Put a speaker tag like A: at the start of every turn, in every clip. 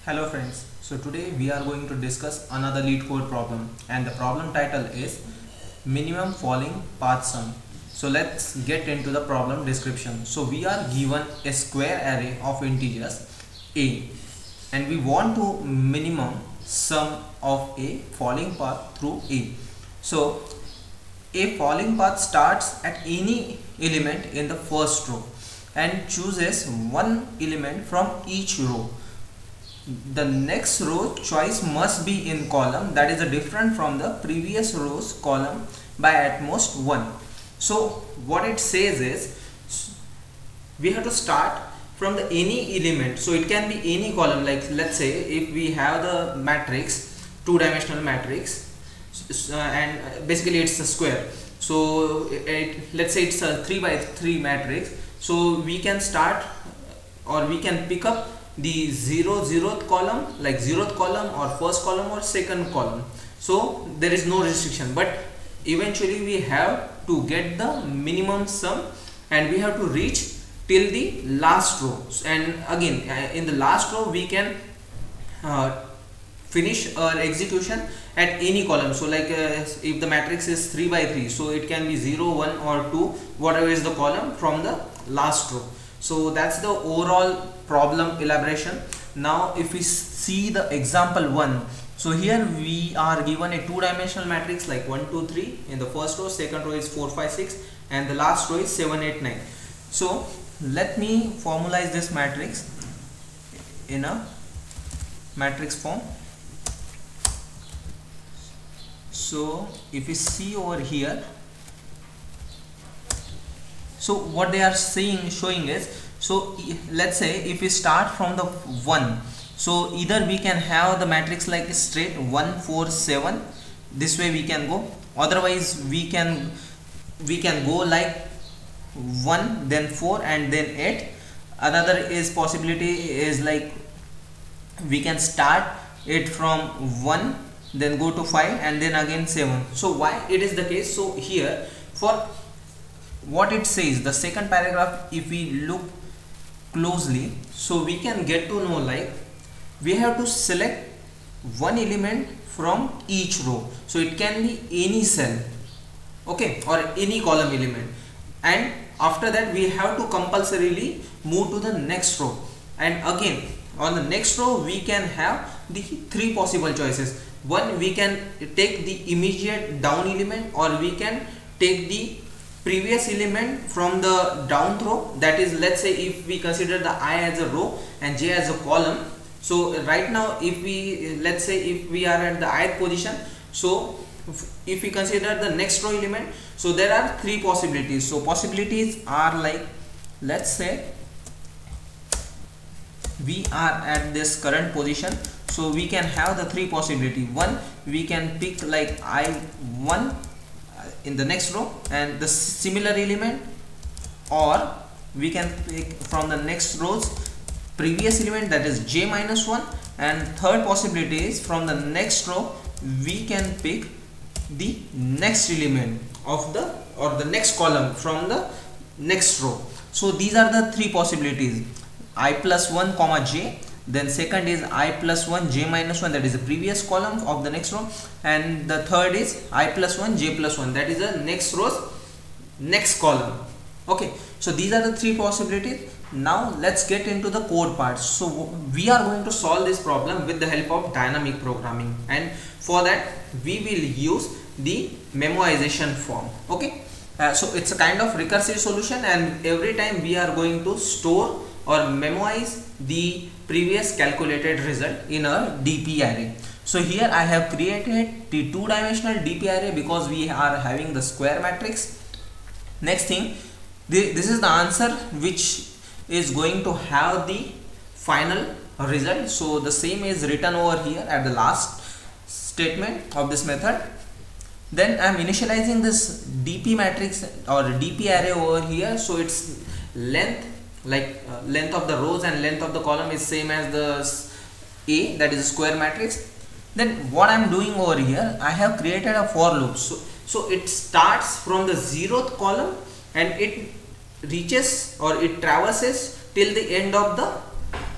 A: Hello friends, so today we are going to discuss another LeetCode problem and the problem title is minimum falling path sum. So let's get into the problem description. So we are given a square array of integers a and we want to minimum sum of a falling path through a. So a falling path starts at any element in the first row and chooses one element from each row. The next row choice must be in column that is different from the previous row's column by at most one. So what it says is we have to start from the any element, so it can be any column. Like let's say if we have the matrix, two-dimensional matrix, and basically it's a square, so let's say it's a 3 by 3 matrix, so we can start or we can pick up the zeroth column, like 0th column or first column or second column. So there is no restriction, but eventually we have to get the minimum sum and we have to reach till the last row. And again in the last row we can finish our execution at any column. So like if the matrix is 3 by 3, so it can be 0, 1 or 2, whatever is the column from the last row. So that's the overall problem elaboration. Now if we see the example 1, so here we are given a two-dimensional matrix like 1 2 3 in the first row, second row is 4 5 6 and the last row is 7 8 9. So let me formalize this matrix in a matrix form. So if we see over here, so what they are showing is, so let's say if we start from the 1, so either we can have the matrix like straight 1 4 7, this way we can go, otherwise we can go like 1 then 4 and then 8. Another is possibility is like we can start it from 1 then go to 5 and then again 7. So why it is the case? So here for what it says, the second paragraph, if we look closely, so we can get to know like we have to select one element from each row. So it can be any cell, okay, or any column element, and after that we have to compulsorily move to the next row. And again on the next row we can have the three possible choices. One, we can take the immediate down element, or we can take the previous element from the down row. That is, let's say if we consider the I as a row and j as a column. So right now if we, let's say if we are at the ith position, so if we consider the next row element, so there are three possibilities. So possibilities are like, let's say we are at this current position, so we can have the three possibility. One, we can pick like I1 in the next row and the similar element, or we can pick from the next row's previous element, that is j minus 1, and third possibility is from the next row we can pick the next element of the, or the next column from the next row. So these are the three possibilities: I plus 1 comma j, then second is I plus 1 j minus 1, that is the previous column of the next row, and the third is I plus 1 j plus 1, that is the next row's next column. Okay, so these are the three possibilities. Now let's get into the code part. So we are going to solve this problem with the help of dynamic programming, and for that we will use the memoization form. Okay, so it's a kind of recursive solution, and every time we are going to store or memorize the previous calculated result in a DP array. So here I have created the two-dimensional DP array because we are having the square matrix. Next thing, this is the answer which is going to have the final result. So the same is written over here at the last statement of this method. Then I am initializing this DP matrix or DP array over here. So its length, like length of the rows and length of the column is same as the A, that is a square matrix. Then what I am doing over here, I have created a for loop. So it starts from the 0th column and it reaches or it traverses till the end of the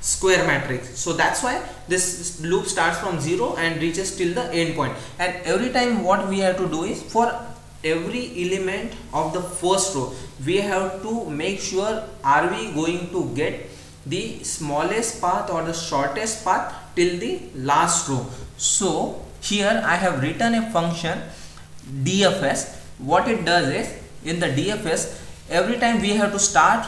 A: square matrix. So that's why this loop starts from 0 and reaches till the end point. And every time what we have to do is, for every element of the first row, we have to make sure are we going to get the smallest path or the shortest path till the last row. So here I have written a function DFS. What it does is, in the DFS, every time we have to start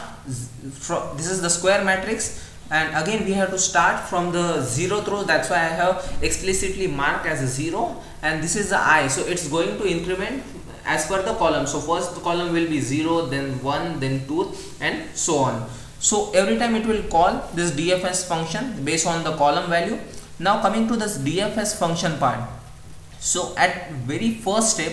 A: from, this is the square matrix, and again we have to start from the 0th row. That's why I have explicitly marked as a 0, and this is the I. So it's going to increment as per the column. So first the column will be 0, then 1, then 2, and so on. So every time it will call this DFS function based on the column value. Now coming to this DFS function part. So at very first step,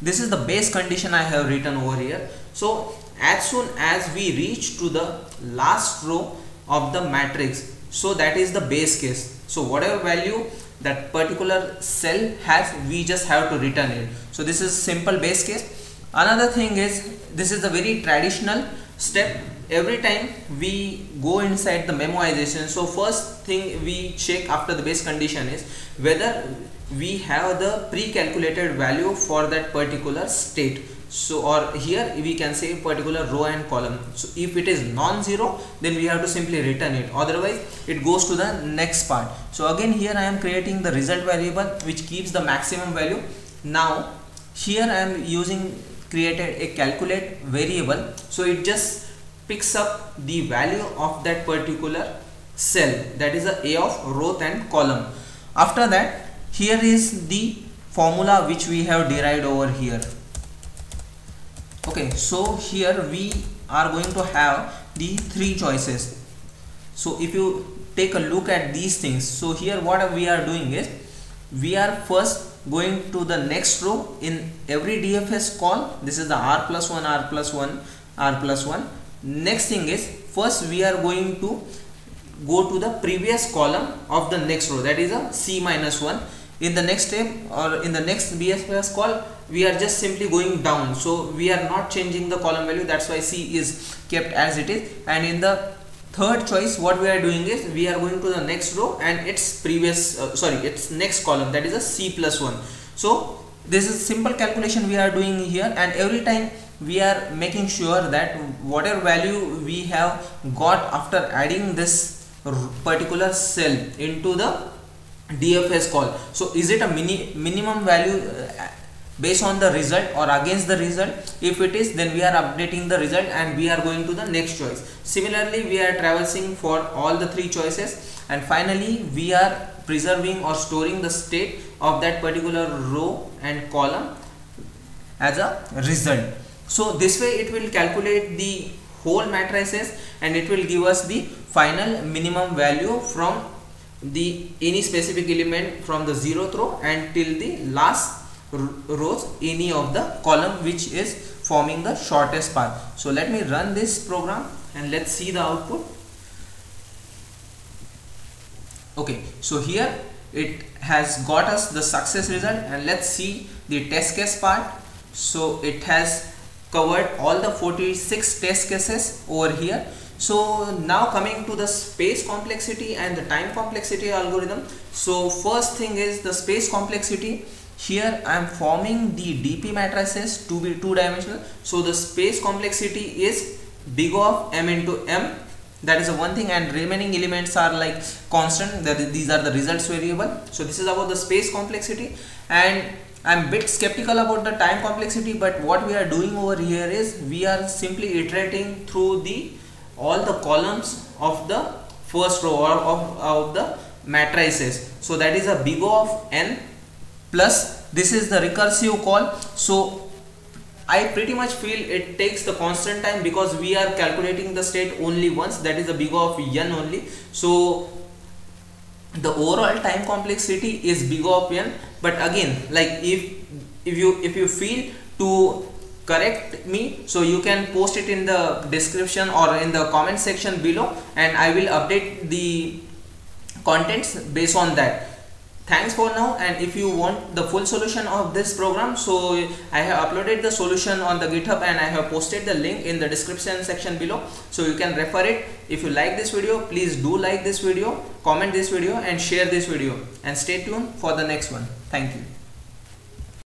A: this is the base condition I have written over here. So as soon as we reach to the last row of the matrix, so that is the base case. So whatever value that particular cell has, we just have to return it. So this is simple base case. Another thing is, this is a very traditional step. Every time we go inside the memoization, so first thing we check after the base condition is whether we have the pre-calculated value for that particular state. So, or here we can say particular row and column. So if it is non-zero, then we have to simply return it, otherwise it goes to the next part. So again here I am creating the result variable which keeps the maximum value. Now here I am created a calculate variable, so it just picks up the value of that particular cell, that is a of row and column. After that, here is the formula which we have derived over here. Okay, so here we are going to have the three choices. So if you take a look at these things, so here what we are doing is, we are first going to the next row in every DFS call. This is the r plus 1, r plus 1, r plus 1. Next thing is, first we are going to go to the previous column of the next row, that is a c minus 1. In the next step or in the next DFS call, we are just simply going down, so we are not changing the column value, that's why c is kept as it is. And in the third choice, what we are doing is, we are going to the next row and its previous its next column, that is a c plus 1. So this is simple calculation we are doing here, and every time we are making sure that whatever value we have got after adding this particular cell into the DFS call, so is it a minimum value based on the result or against the result? If it is, then we are updating the result and we are going to the next choice. Similarly, we are traversing for all the three choices, and finally we are preserving or storing the state of that particular row and column as a result. So this way it will calculate the whole matrices and it will give us the final minimum value from the any specific element from the 0th row and till the last rows any of the column which is forming the shortest path. So let me run this program and let's see the output. Okay, so here it has got us the success result, and let's see the test case part. So it has covered all the 46 test cases over here. So now coming to the space complexity and the time complexity algorithm. So first thing is the space complexity. Here I am forming the DP matrices to be two-dimensional. So the space complexity is big O of m into m. That is the one thing, and remaining elements are like constant. These are the results variable. So this is about the space complexity, and I'm a bit skeptical about the time complexity, but what we are doing over here is we are simply iterating through all the columns of the first row or of the matrices. So that is a big O of n plus this is the recursive call. So I pretty much feel it takes the constant time because we are calculating the state only once, that is a big O of n only. So the overall time complexity is big O of n, but again, like if you feel to correct me, so you can post it in the description or in the comment section below, and I will update the contents based on that. thanks for now. And if you want the full solution of this program, so I have uploaded the solution on the GitHub and I have posted the link in the description section below, so you can refer it. If you like this video, please do like this video, comment this video and share this video, and stay tuned for the next one. Thank you.